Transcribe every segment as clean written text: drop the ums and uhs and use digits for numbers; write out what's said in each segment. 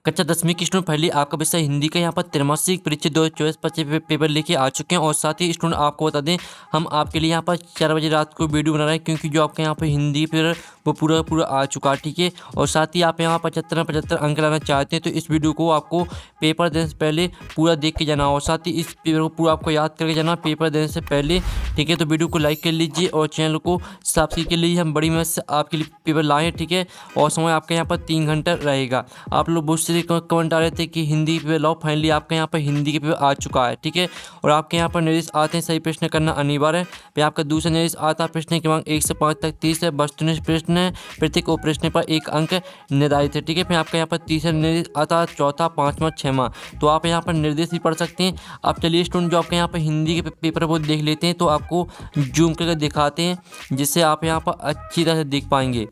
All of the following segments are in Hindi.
कक्षा 10वीं की स्टूडेंट पहले आपका विषय हिंदी का यहाँ पर त्रैमासिक परीक्षा 2024-25 पेपर लेके आ चुके हैं। और साथ ही स्टूडेंट आपको बता दें, हम आपके लिए यहाँ पर 4 बजे रात को वीडियो बना रहे हैं, क्योंकि जो आपके यहाँ पर हिंदी पेपर वो पूरा आ चुका है, ठीक है। और साथ ही आप यहाँ 75 अंक लाना चाहते हैं तो इस वीडियो को आपको पेपर देने से पहले पूरा देख के जाना, और साथ ही इस पेपर को पूरा आपको याद करके जाना पेपर देने से पहले, ठीक है। तो वीडियो को लाइक कर लीजिए और चैनल को सब्सक्राइब के लिए हम बड़ी मेहनत से आपके लिए पेपर लाए हैं, ठीक है। और समय आपके यहाँ पर 3 घंटा रहेगा। आप लोग बहुत से कमेंट आ रहे थे कि हिंदी पेपर लाओ, फाइनली आपके यहाँ पर हिंदी के पेपर आ चुका है, ठीक है। और आपके यहाँ पर निर्देश आते हैं, सही प्रश्न करना अनिवार्य है। फिर आपका दूसरा निर्देश आता है, प्रश्न क्रमांक 1 से 5 तक 30 है, वस्तुनिष्ठ प्रश्न है, प्रत्येक उप प्रश्न पर 1 अंक निर्धारित है, ठीक है। फिर आपका यहाँ पर तीसरा निर्देश आता है, चौथा, पाँचवा, छठवां। तो आप यहाँ पर निर्देश भी पढ़ सकते हैं। आप चलिए स्टूडेंट, जो आपके यहाँ पर हिंदी के पेपर वो देख लेते हैं, तो आपको जूम करके दिखाते हैं, जिससे आप यहाँ पर अच्छी तरह से देख पाएंगे,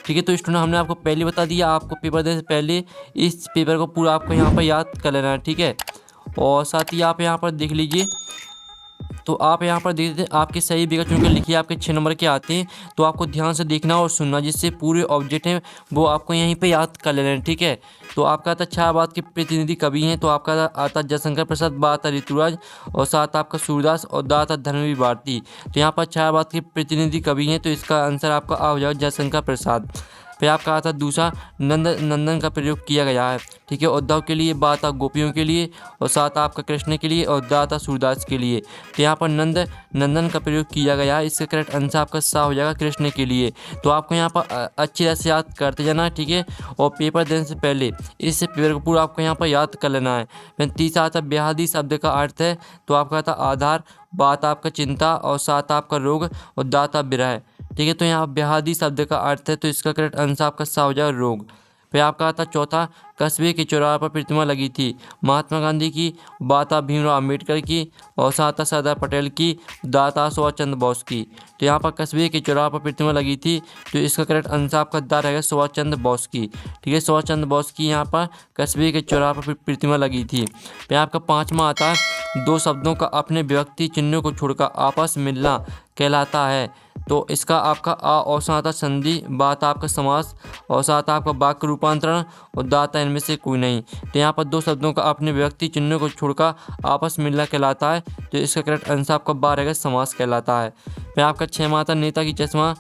ठीक है। तो स्टूडेंट, हमने आपको पहले बता दिया, आपको पेपर देने से पहले इस पेपर को पूरा आपको यहाँ पर याद कर लेना है, ठीक है। और साथ ही आप यहाँ पर देख लीजिए, तो आप यहाँ पर देख लेते आपके सही विकल्प चुनकर लिखिए, आपके 6 नंबर के आते हैं। तो आपको ध्यान से देखना और सुनना, जिससे पूरे ऑब्जेक्ट हैं वो आपको यहीं पे याद कर लेना है, ठीक है। तो आपका आता छायावाद के प्रतिनिधि कवि हैं, तो आपका आता जयशंकर प्रसाद, बा आता ऋतुराज, और साथ आपका सूरदास, और दा आता धर्मवीर भारती। तो यहाँ पर छायावाद के प्रतिनिधि कवि हैं, तो इसका आंसर आपका आ हो जाएगा जयशंकर प्रसाद। फिर आपका आता दूसरा, नंदन का प्रयोग किया गया है, ठीक है। उद्धव के लिए, बा आता गोपियों के लिए, और साथ आपका कृष्ण के लिए, और दा आता सूरदास के लिए। तो यहाँ पर नंदन का प्रयोग किया गया है, इसका करेक्ट आंसर आपका सा हो जाएगा कृष्ण के लिए। तो आपको यहाँ पर अच्छी तरह से याद करते जाना है, ठीक है। और पेपर देने से पहले इस पेपर को पूरा आपको यहाँ पर याद कर लेना है। फिर तीसरा आता बेहदी शब्द का अर्थ है, तो आपका आता आधार, बात आपका चिंता, और साथ आपका रोग, और दाता विरह, ठीक है। तो यहाँ बेहदी शब्द का अर्थ है, तो इसका करेक्ट आंसर आपका सा हो जाएगा रोग। फिर आपका आता चौथा, कस्बे के चौराहे पर प्रतिमा लगी थी, महात्मा गांधी की, बाता भीमराव अम्बेडकर की, और साथ सरदार पटेल की, दाता सुभाष चंद्र बोस की। तो यहाँ पर कस्बे के चौराहे पर प्रतिमा लगी थी, तो इसका करेक्ट आंसर आपका दा रहेगा सुभाष चंद्र बोस की, ठीक है। सुभाष चंद्र बोस की यहाँ पर कस्बे के चौराहे पर प्रतिमा लगी थी। फिर आपका पाँचवा आता है, 2 शब्दों का अपने विभक्ति चिन्हों को छोड़कर आपस मिलना कहलाता है। तो इसका आपका आ और साथ आता संधि, बात आपका समास, और साथ आपका वाक्य रूपांतरण, और दाता इनमें से कोई नहीं। तो यहाँ पर 2 शब्दों का अपने व्यक्ति चिन्हों को छोड़कर आपस मिलना कहलाता है, तो इसका करेक्ट आंसर आपका बा रहेगा समास कहलाता है। फिर आपका 6वां आता नेता की चश्मा,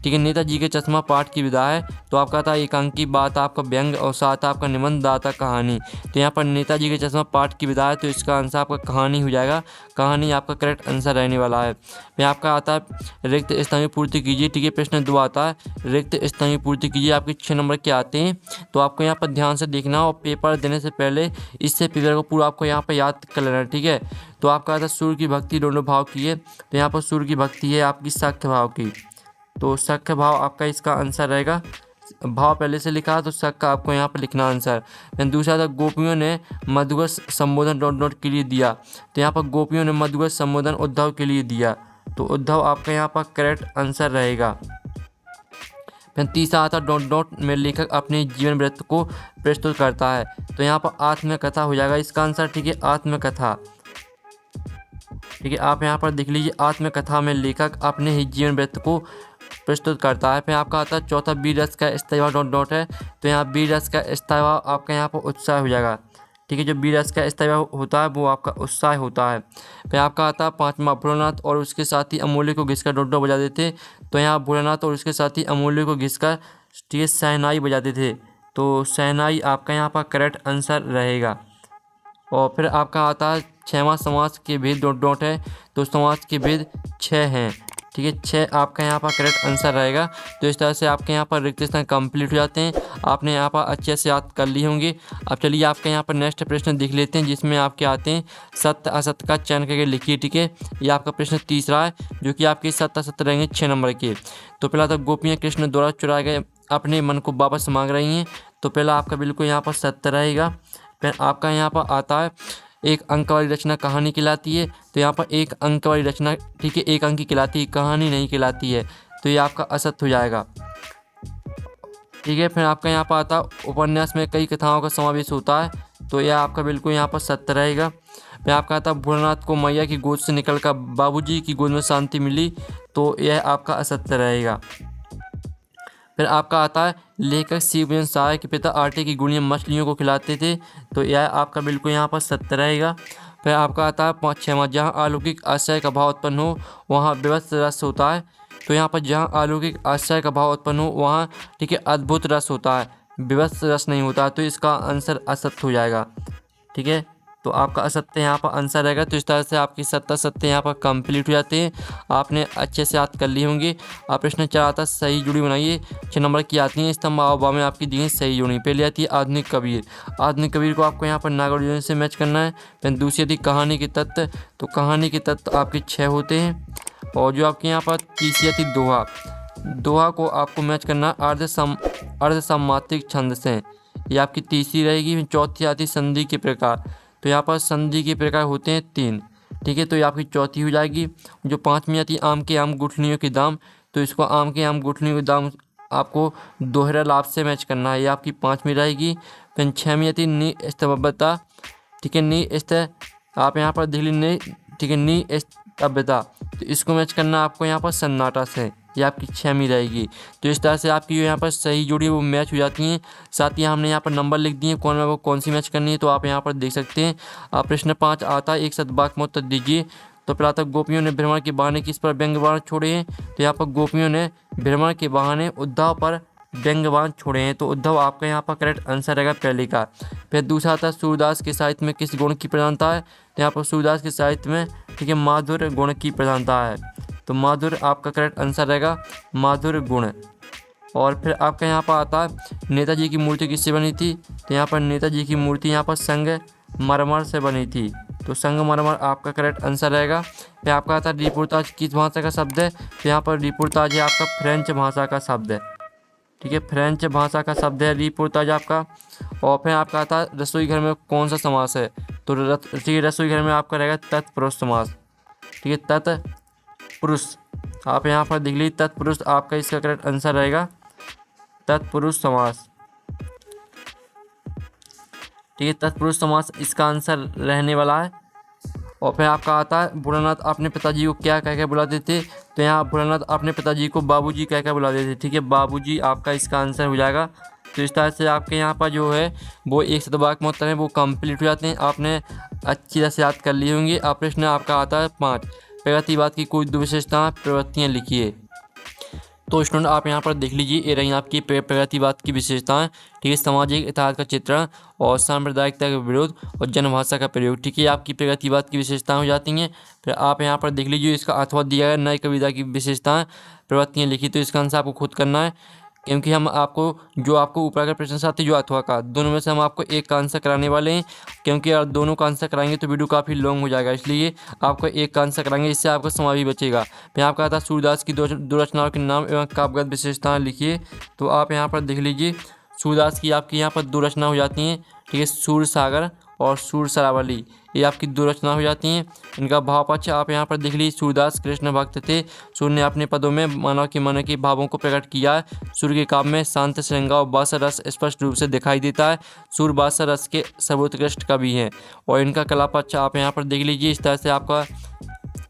ठीक है, नेताजी के चश्मा पाठ की विधा है, तो आपका आता एकांकी, बात आपका व्यंग, और साथ आपका निबंध, दाता कहानी। तो यहाँ पर नेताजी के चश्मा पाठ की विधा है, तो इसका आंसर आपका कहानी हो जाएगा, कहानी आपका करेक्ट आंसर रहने वाला है। फिर आपका आता है रिक्त स्थान पूर्ति कीजिए, ठीक है। प्रश्न 2 आता है रिक्त स्थान पूर्ति कीजिए, आपके 6 नंबर के आते हैं। तो आपको यहाँ पर ध्यान से देखना, और पेपर देने से पहले इससे पेपर को पूरा आपको यहाँ पर याद कर लेना है, ठीक है। तो आपका आता सूर्य की भक्ति दोनों भाव की है, तो यहाँ पर सूर्य की भक्ति है आपकी सख्य भाव की, तो सख्य भाव आपका इसका आंसर रहेगा। भाव पहले से लिखा, तो शक का आपको यहाँ पर लिखना आंसर। फिर दूसरा था गोपियों ने मधुकर संबोधन डॉट के लिए दिया, तो यहाँ पर गोपियों ने मधुकर संबोधन उद्धव के लिए दिया, तो उद्धव आपका यहाँ पर करेक्ट आंसर रहेगा। फिर तीसरा आता डॉट में लेखक अपने जीवन वृत्त को प्रस्तुत करता है, तो यहाँ पर आत्मकथा हो जाएगा इसका आंसर, ठीक है, आत्मकथा, ठीक है। आप यहाँ पर देख लीजिए, आत्मकथा में लेखक अपने ही जीवन वृत्त को प्रस्तुत करता है। फिर आपका आता है चौथा वीर रस का इस्तेवा डॉट है, तो यहाँ वीर रस का इस्तेवा आपका यहाँ पर उत्साह हो जाएगा, ठीक है। जो वीर रस का इस्तेवा होता है वो आपका उत्साह होता है। फिर आपका आता है 5वां भोलानाथ और उसके साथी अमूल्य को घिसकर डॉट बजाते थे, तो यहाँ भोलानाथ और उसके साथी अमूल्य को घिसकर शहनाई बजाते थे, तो शहनाई आपका यहाँ पर करेक्ट आंसर रहेगा। और फिर आपका आता है 6वां समास के भेद डॉट है, तो समास के भेद 6 हैं, ठीक है, 6 आपका यहाँ पर करेक्ट आंसर रहेगा। तो इस तरह से आपके यहाँ पर रिक्त स्थान कंप्लीट हो जाते हैं, आपने यहाँ पर अच्छे से याद कर लिए होंगे। अब चलिए आपके यहाँ पर नेक्स्ट प्रश्न देख लेते हैं, जिसमें आपके आते हैं सत्य असत्य का चयन करके लिखिए, ठीक है। ये आपका प्रश्न तीसरा है, जो कि आपके सत्य असत्य रहेंगे 6 नंबर के। तो पहला था गोपियाँ कृष्ण द्वारा चुराए गए अपने मन को वापस मांग रही हैं, तो पहला आपका बिल्कुल यहाँ पर सत्य रहेगा। फिर आपका यहाँ पर आता है 1 अंक वाली रचना कहानी कहलाती है, तो यहाँ पर 1 अंक वाली रचना, ठीक है, 1 अंक की कहलाती है, कहानी नहीं कहलाती है, तो ये आपका असत्य हो जाएगा, ठीक है। फिर आपका यहाँ पर आता है उपन्यास में कई कथाओं का समावेश होता है, तो यह आपका बिल्कुल यहाँ पर सत्य रहेगा। फिर आपका आता है भोलानाथ को मैया की गोद से निकलकर बाबूजी की गोद में शांति मिली, तो यह आपका असत्य रहेगा। फिर आपका आता है लेखक शिवभजन साय के पिता आटे की गुड़ियाँ मछलियों को खिलाते थे। तो यह आपका बिल्कुल यहाँ पर सत्य रहेगा। फिर आपका आता है 5-6वां, जहाँ अलौकिक आश्चर्य का भाव उत्पन्न हो वहाँ विभत्स रस होता है। तो यहाँ पर जहाँ अलौकिक आश्चर्य का भाव उत्पन्न हो वहाँ ठीक है अद्भुत रस होता है, विभत्स रस नहीं होता। तो इसका आंसर असत्य हो जाएगा। ठीक है, तो आपका असत्य यहाँ पर आंसर रहेगा। तो इस तरह से आपकी 70 सत्य यहाँ पर कंप्लीट हो जाते हैं। आपने अच्छे से याद कर लिए होंगे। आप प्रश्न 4 आता सही जुड़ी बनाइए। 6 नंबर की आती है स्तंभ आवभा में आपकी दी सही जुड़ी। पहले आती है आधुनिक कबीर। आधुनिक कबीर को आपको यहाँ पर नागौर से मैच करना है। फिर दूसरी आती कहानी के तत्व। तो कहानी के तत्व आपके 6 होते हैं। और जो आपके यहाँ पर तीसरी आती दोहा। दोहा को आपको मैच करना अर्ध सम्मात्रिक छंद से, ये आपकी तीसरी रहेगी। चौथी आती संधि के प्रकार। तो यहाँ पर संधि के प्रकार होते हैं 3। ठीक है, तो ये आपकी चौथी हो जाएगी। जो 5वीं आती आम के आम गुठलियों के दाम। तो इसको आम के आम गुठलियों के दाम आपको दोहरा लाभ से मैच करना है, ये आपकी 5वीं रहेगी। फिर 6वीं आती निस्तब्धता। ठीक है, आप यहाँ पर देख लीजिए। ठीक है, निस्तब्धता। तो इसको मैच करना आपको यहाँ पर सन्नाटा से, ये आपकी 6वीं रहेगी। तो इस तरह से आपकी यहाँ पर सही जोड़ी वो मैच हो जाती हैं। साथ ही हमने यहाँ पर नंबर लिख दिए कौन सी मैच करनी है। तो आप यहाँ पर देख सकते हैं। आप प्रश्न 5 आता है एक सदवाक्य में उत्तर दीजिए। तो पहला था गोपियों ने भ्रमण के बहाने किस पर व्यंग्य बाण छोड़े हैं। तो यहाँ पर गोपियों ने भ्रमण के बहाने उद्धव पर व्यंग्य बाण छोड़े हैं। तो उद्धव आपका यहाँ पर करेक्ट आंसर रहेगा पहले का। फिर दूसरा था सूरदास के साहित्य में किस गुण की प्रधानता है। तो यहाँ पर सूरदास के साहित्य में ठीक है माधुर्य गुण की प्रधानता है। तो माधुर्य आपका करेक्ट आंसर रहेगा, माधुर्य गुण। और फिर आपका यहाँ पर आता है नेताजी की मूर्ति किससे बनी थी। तो यहाँ पर नेताजी की मूर्ति यहाँ पर संगमरमर से बनी थी। तो संगमरमर आपका करेक्ट आंसर रहेगा। फिर आपका आता है रिपोर्ताज किस भाषा का शब्द है। तो यहाँ पर रिपोर्ताज है आपका फ्रेंच भाषा का शब्द है। ठीक है, फ्रेंच भाषा का शब्द है रिपोर्ताज आपका। और फिर आपका आता है रसोई घर में कौन सा समास है। तो ठीक है, रसोई घर में आपका रहेगा तत्पुरुष समास। ठीक है, तत्पुरुष आप यहाँ पर देख लीजिए। तत्पुरुष आपका इसका करेक्ट आंसर रहेगा तत्पुरुष समास। ठीक है, तत्पुरुष समास इसका आंसर रहने वाला है। और फिर आपका आता है भोलानाथ अपने पिताजी को क्या कह के बुलाते थे। तो यहाँ भोलानाथ अपने पिताजी को बाबूजी कह के बुलाते थे। ठीक है, बाबूजी आपका इसका आंसर हो जाएगा। तो इस तरह से आपके यहाँ पर जो है वो एक सदवाक्य में उत्तर है वो कंप्लीट हो जाते हैं। आपने अच्छी तरह से याद कर लिए होंगे। आप प्रश्न आपका आता है 5 प्रगतिवाद की कोई 2 विशेषताएं प्रवृत्तियाँ लिखिए। तो स्टूडेंट आप यहाँ पर देख लीजिए, ये रही आपकी प्रगतिवाद की विशेषताएं। ठीक है, सामाजिक इतिहास का चित्रण और सांप्रदायिकता का विरोध और जनभाषा का प्रयोग। ठीक है, आपकी प्रगतिवाद की विशेषताएं हो जाती हैं। फिर आप यहाँ पर देख लीजिए, इसका अथवा दिया है नई कविता की विशेषताएं प्रवृत्तियाँ लिखी। तो इसका आंसर आपको खुद करना है, क्योंकि हम आपको जो आपको ऊपर का प्रश्न आते हैं जो अथवा का, दोनों में से हम आपको एक का आंसर कराने वाले हैं। क्योंकि अगर दोनों का आंसर कराएंगे तो वीडियो काफ़ी लॉन्ग हो जाएगा, इसलिए आपको एक का आंसर कराएंगे, इससे आपका समय भी बचेगा। फिर आपका आता है सूरदास की दो रचनाओं के नाम एवं काव्यगत विशेषताएं लिखिए। तो आप यहाँ पर देख लीजिए, सूरदास की आपकी यहाँ पर 2 रचना हो जाती हैं। ठीक है, सूर सागर और सूर सरावली, ये आपकी 2 रचना हो जाती हैं। इनका भाव पक्ष आप यहाँ पर देख लीजिए। सूरदास कृष्ण भक्त थे। सूर ने अपने पदों में मानव के मन के भावों को प्रकट किया है। सूर के काव्य में शांत श्रृंगार और बास रस स्पष्ट रूप से दिखाई देता है। सूर बास रस के सर्वोत्कृष्ट कवि हैं। और इनका कला पक्ष आप यहाँ पर देख लीजिए। इस तरह से आपका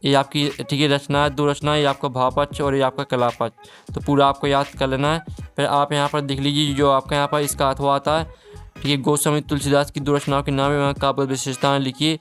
ये आपकी ठीक है रचना है, 2 रचना, ये आपका भाव पक्ष और ये आपका कला पक्ष। तो पूरा आपको याद कर लेना है। फिर आप यहाँ पर देख लीजिए, जो आपका यहाँ पर इसका अथवा आता है। ठीक है, गोस्वामी तुलसीदास की 2 रचनाओं के नाम एवं काव्य विशेषताएं लिखिए।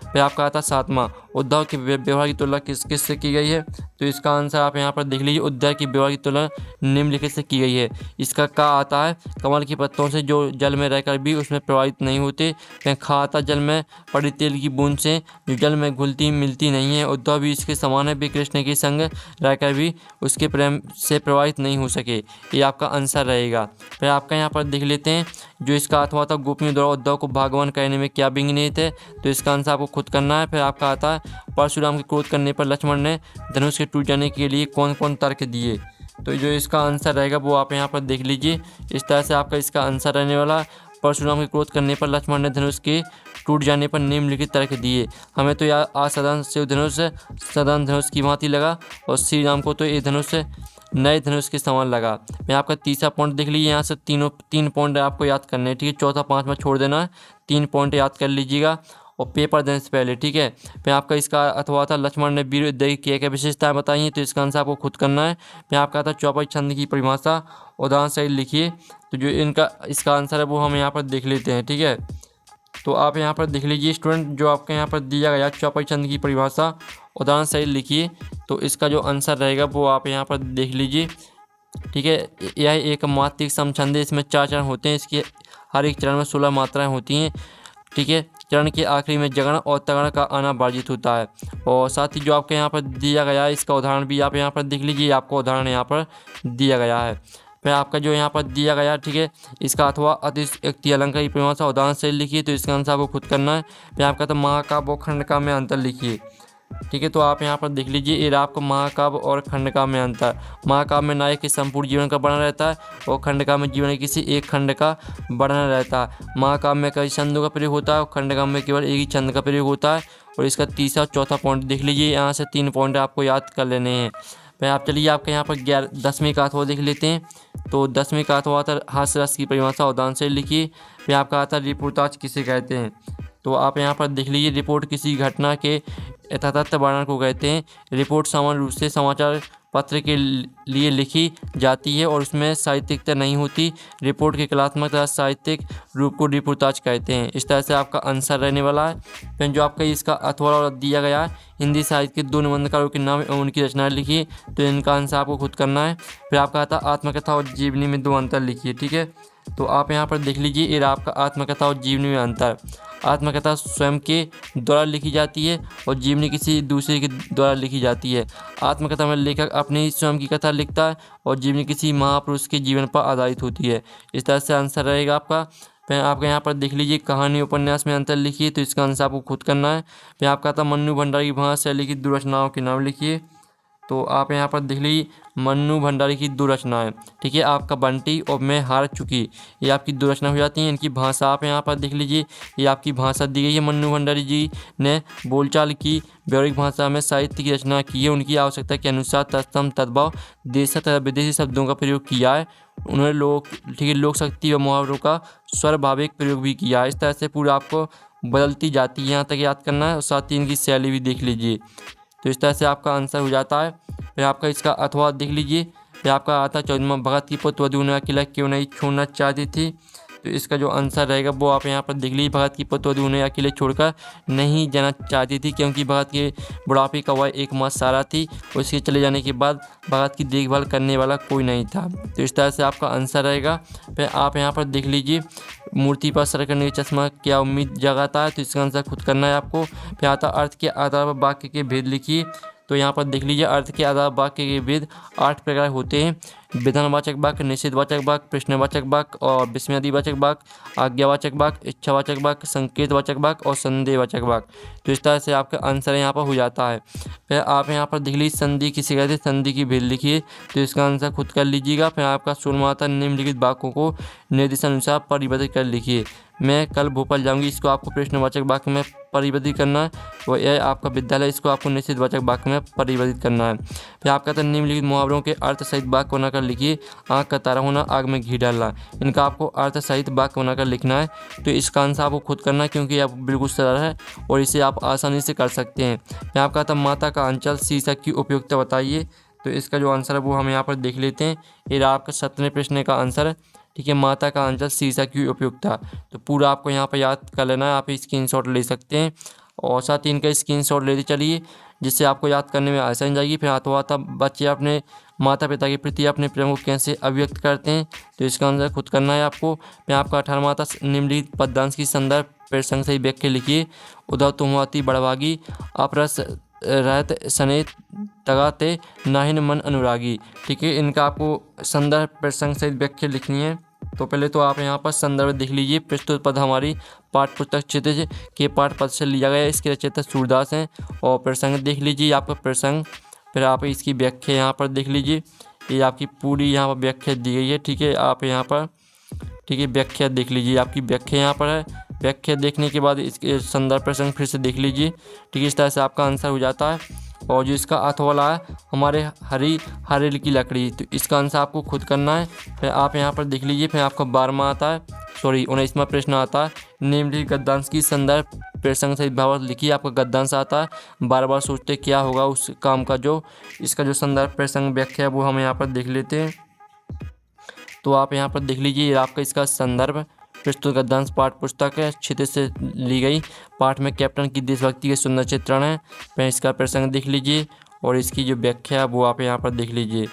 फिर आपका आता है 7वां उद्धव के व्यवहार की तुलना किससे की गई है। तो इसका आंसर आप यहाँ पर देख लीजिए, उद्धव की व्यवहार की तुलना निम्नलिखित से की गई है। इसका का आता है कमल के पत्तों से जो जल में रहकर भी उसमें प्रभावित नहीं होते। फिर खा आता जल में पड़ी तेल की बूंद से जो जल में घुलती मिलती नहीं है। उद्धव भी इसके समान है, वे कृष्ण के संग रहकर भी उसके प्रेम से प्रभावित नहीं हो सके। ये आपका आंसर रहेगा। फिर आपका यहाँ पर देख लेते हैं, जो इसका अथवा था गोपियों द्वारा उद्धव को भगवान कहने में क्या विघ्न नहीं थे। तो इसका आंसर आपको खुद करना है। फिर आपका आता है परशुराम के क्रोध करने पर लक्ष्मण ने धनुष के टूट जाने के लिए कौन कौन तर्क दिए। तो जो इसका आंसर रहेगा वो आप यहाँ पर देख लीजिए। इस तरह से आपका इसका आंसर रहने वाला, परशुराम के क्रोध करने पर लक्ष्मण ने धनुष के टूट जाने पर निम्नलिखित तर्क दिए। हमें तो यार असाधारण शिव धनुष साधारण धनुष की भांति लगा और श्री राम को तो ये धनुष नए धनुष के समान लगा। मैं आपका तीसरा पॉइंट देख लीजिए, यहाँ से 3 पॉइंट आपको याद करने हैं। ठीक है, चौथा 5वां छोड़ देना है, 3 पॉइंट याद कर लीजिएगा। और पेपर देने से पहले, ठीक है। फिर आपका इसका अथवा था लक्ष्मण ने वीर युद्ध की क्या विशेषताएं बताई हैं, तो इसका आंसर आपको खुद करना है। फिर आपका था चौपाई छंद की परिभाषा उदाहरण सहित लिखिए। तो जो इनका इसका आंसर है वो हम यहाँ पर देख लेते हैं, ठीक है। तो आप यहाँ पर देख लीजिए स्टूडेंट, जो आपके यहाँ पर दिया गया चौपाई छंद की परिभाषा उदाहरण सहित लिखिए। तो इसका जो आंसर रहेगा वो आप यहाँ पर देख लीजिए, ठीक है। यह एक मात्रिक समछंद है, इसमें 4 चरण होते हैं, इसके हर एक चरण में 16 मात्राएं होती हैं, ठीक है। चरण के आखिरी में जगण और तगण का आना वर्जित होता है। और साथ ही जो आपके यहाँ पर दिया गया है इसका उदाहरण भी आप यहाँ पर देख लीजिए, आपको उदाहरण यहाँ पर दिया गया है। फिर आपका जो यहाँ पर दिया गया, ठीक है, इसका अथवा अतिशयोक्ति अलंकार की परिभाषा उदाहरण से लिखिए। तो इसका आंसर आपको खुद करना है। फिर आपका तो महाकाव्य और खंडकाव्य में अंतर लिखिए, ठीक है। तो आप यहाँ पर देख लीजिए ये आपको महाकाव्य और खंडकाव्य में अंतर। महाकाव्य में नायक के संपूर्ण जीवन का वर्णन रहता है और खंडकाव्य में जीवन के किसी एक खंड का वर्णन रहता है। महाकाव्य में कई छंदों का प्रयोग होता है और खंडकाव्य में केवल एक ही छंद का प्रयोग होता है। और इसका तीसरा और चौथा पॉइंट देख लीजिए, यहाँ से 3 पॉइंट आपको याद कर लेने हैं। फिर आप चलिए आपके यहाँ पर 10वीं का अथवा देख लेते हैं। तो 10वीं का अथवा आता हास्य रस की परिभाषा उदाहरण से लिखिए। फिर आपका आता रिपोर्टाज किसे कहते हैं। तो आप यहाँ पर देख लीजिए रिपोर्ट किसी घटना के यथातथ वर्णन को कहते हैं। रिपोर्ट सामान्य रूप से समाचार पत्र के लिए लिखी जाती है और उसमें साहित्यिकता नहीं होती। रिपोर्ट के कलात्मक तथा साहित्यिक रूप को रिपोर्टाज कहते हैं। इस तरह से आपका आंसर रहने वाला है। फिर जो आपका इसका अथवा दिया गया है हिंदी साहित्य के 2 निबंधकारों के नाम एवं उनकी रचनाएं लिखिए। तो इनका आंसर आपको खुद करना है। फिर आपका आता आत्मकथा और जीवनी में 2 अंतर लिखिए, ठीक है। तो आप यहाँ पर देख लीजिए ये आपका आत्मकथा और जीवनी में अंतर। आत्मकथा स्वयं के द्वारा लिखी जाती है और जीवनी किसी दूसरे के द्वारा लिखी जाती है। आत्मकथा में लेखक अपनी स्वयं की कथा लिखता है और जीवनी किसी महापुरुष के जीवन पर आधारित होती है। इस तरह से आंसर रहेगा आपका। फिर आपका यहाँ पर देख लीजिए कहानी उपन्यास में अंतर लिखिए। तो इसका आंसर आपको खुद करना है। फिर आपका था मन्नू भंडारी की भाषा शैली की 2 रचनाओं के नाम लिखिए। तो आप यहाँ पर देख लीजिए मन्नू भंडारी की 2 रचनाएं, ठीक है। आपका बंटी और मैं हार चुकी, ये आपकी 2 रचना हो जाती हैं। इनकी भाषा आप यहाँ पर देख लीजिए, ये आपकी भाषा दी गई है। मन्नू भंडारी जी ने बोलचाल की व्यवहारिक भाषा में साहित्य की रचना की है। उनकी आवश्यकता के अनुसार तत्सम तद्भव देशी तथा विदेशी शब्दों का प्रयोग किया है। उन्होंने लोक शक्ति व मुहावरों का स्वभाविक प्रयोग भी किया है। इस तरह से पूरा आपको बदलती जाती है, यहाँ तक याद करना है। और साथ ही इनकी शैली भी देख लीजिए। तो इस तरह से आपका आंसर हो जाता है। फिर आपका इसका अथवा देख लीजिए। फिर आपका आता 14वां भगत की पुत्रवधू ने अकेला क्यों नहीं छोड़ना चाहती थी। तो इसका जो आंसर रहेगा वो आप यहाँ पर देख लीजिए। भगत की पुत्रवधू उन्हें अकेले छोड़कर नहीं जाना चाहती थी क्योंकि भगत के बुढ़ापे का वह एकमात्र सहारा थी। उसके चले जाने के बाद भगत की देखभाल करने वाला कोई नहीं था। तो इस तरह से आपका आंसर रहेगा। फिर आप यहाँ पर देख लीजिए मूर्ति पर सर करने का चश्मा क्या उम्मीद जगाता है। तो इसका आंसर खुद करना है आपको। फिर आता अर्थ के आधार पर वाक्य के भेद लिखिए। तो यहाँ पर देख लीजिए अर्थ के आधार वाक्य के भेद 8 प्रकार होते हैं। विधानवाचक वाक्य, निषेधवाचक वाक्य, प्रश्नवाचक वाक्य और विस्मयादिवाचक वाक्य, आज्ञावाचक वाक्य, इच्छावाचक वाक्य, संकेतवाचक वाक्य और संदेहवाचक वाक्य। तो इस तरह से आपका आंसर यहाँ पर हो जाता है। फिर आप यहाँ पर देख लीजिए संधि किसे कहते हैं, संधि की भेद लिखिए। तो इसका आंसर खुद कर लीजिएगा। फिर आपका 16वां निम्नलिखित वाक्यों को निर्देशानुसार परिवर्तित कर लिखिए। मैं कल भोपाल जाऊंगी, इसको आपको प्रश्नवाचक वाक्य में परिवर्तित करना है। और यह आपका विद्यालय, इसको आपको निषेधवाचक वाक्य में परिवर्तित करना है। फिर आपका तो निम्नलिखित मुहावरों के अर्थ सहित वाक्य बनाकर लिखिए। आँख का तारा होना, आग में घी डालना, इनका आपको अर्थ सहित वाक्य बनाकर लिखना है। तो इसका आंसर आपको खुद करना है क्योंकि यह बिल्कुल सरल है और इसे आप आसानी से कर सकते हैं। फिर आपका था माता का अंचल शीर्षक की उपयुक्तता बताइए। तो इसका जो आंसर है वो हम यहाँ पर देख लेते हैं। ये आपका 17वें प्रश्न का आंसर है, ठीक है। माता का अंचल शीर्षक की उपयुक्तता। तो पूरा आपको यहाँ पर याद कर लेना है। आप स्क्रीनशॉट ले सकते हैं और साथ ही इनका स्क्रीनशॉट लेते चलिए जिससे आपको याद करने में आसानी जाएगी। फिर आता था बच्चे अपने माता पिता के प्रति अपने प्रेम को कैसे अभिव्यक्त करते हैं। तो इसका आंसर खुद करना है आपको। फिर आपका 18वां था निम्नलिखित पद्यांश की संदर्भ प्रसंग से व्याख्या लिखिए। उद्धव तुमवाती बड़भागी, अपरस रहत सनेत तगाते नाहिन मन अनुरागी, ठीक है। इनका आपको संदर्भ प्रसंग सहित व्याख्या लिखनी है। तो पहले तो आप यहाँ पर संदर्भ देख लीजिए। प्रस्तुत पद हमारी पाठ्य पुस्तक क्षितिज के पाठ पद से लिया गया है। इसके रचयिता सूरदास हैं। और प्रसंग देख लीजिए आपका प्रसंग। फिर आप इसकी व्याख्या यहाँ पर देख लीजिए। ये आपकी पूरी यहाँ पर व्याख्या दी गई है, ठीक है। आप यहाँ पर, ठीक है, व्याख्या देख लीजिए। आपकी व्याख्या यहाँ पर है। व्याख्या देखने के बाद इसके संदर्भ प्रसंग फिर से देख लीजिए, ठीक है। इस तरह से आपका आंसर हो जाता है। और जो इसका अर्थ वाला है हमारे हरी हरेल की लकड़ी, तो इसका आंसर आपको खुद करना है। फिर आप यहाँ पर देख लीजिए। फिर आपका 12वां आता है 19वां प्रश्न आता है निम्नलिखित गद्यांश की संदर्भ प्रसंग सहित भावार्थ लिखिए। आपका गद्यांश आता है बार बार सोचते क्या होगा उस काम का, जो इसका जो संदर्भ प्रसंग व्याख्या है वो हम यहाँ पर देख लेते हैं। तो आप यहाँ पर देख लीजिए, ये आपका इसका संदर्भ प्रस्तुत गद्यांश पाठ पुस्तक है, क्षेत्र से ली गई। पाठ में कैप्टन की देशभक्ति के सुंदर चित्रण है। फिर इसका प्रसंग देख लीजिए और इसकी जो व्याख्या है वो आप यहाँ पर देख लीजिए।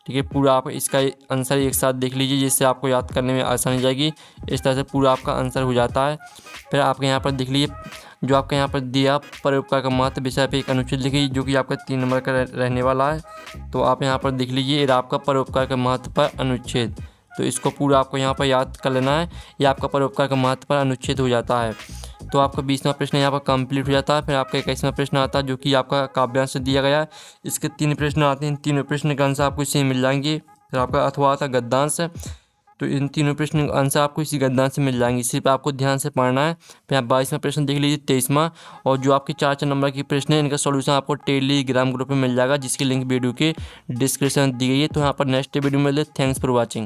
ठीक है, पूरा आप इसका आंसर एक साथ देख लीजिए जिससे आपको याद करने में आसानी जाएगी। इस तरह से पूरा आपका आंसर हो जाता है। फिर आपके यहाँ पर देख लीजिए जो आपके यहाँ पर दिया परोपकार का महत्व विषय पे एक अनुच्छेद लिखिए जो कि आपका 3 नंबर का रहने वाला है। तो आप यहाँ पर देख लीजिए ये आपका परोपकार का महत्व पर अनुच्छेद, तो इसको पूरा आपको यहाँ पर याद कर लेना है। ये आपका परोपकार का महत्व पर अनुच्छेद हो जाता है। तो आपका 20वां प्रश्न यहाँ पर कंप्लीट हो जाता है। फिर आपका 21वां प्रश्न आता है जो कि आपका काव्यांश से दिया गया है। इसके 3 प्रश्न आते हैं, इन तीनों प्रश्न का आंसर आपको इसी में मिल जाएंगे। फिर आपका अथवा आता गद्यांश, तो इन तीनों प्रश्न का आंसर आपको इसी गद्यांश से मिल जाएंगे, सिर्फ आपको ध्यान से पढ़ना है। फिर आप 22वां प्रश्न देख लीजिए, 23वां, और जो आपके 4 नंबर की प्रश्न है इनका सॉल्यूशन आपको टेलीग्राम ग्रुप में मिल जाएगा जिसकी लिंक वीडियो के डिस्क्रिप्शन दी गई है। तो यहाँ पर नेक्स्ट वीडियो में मिलते। Thanks for watching.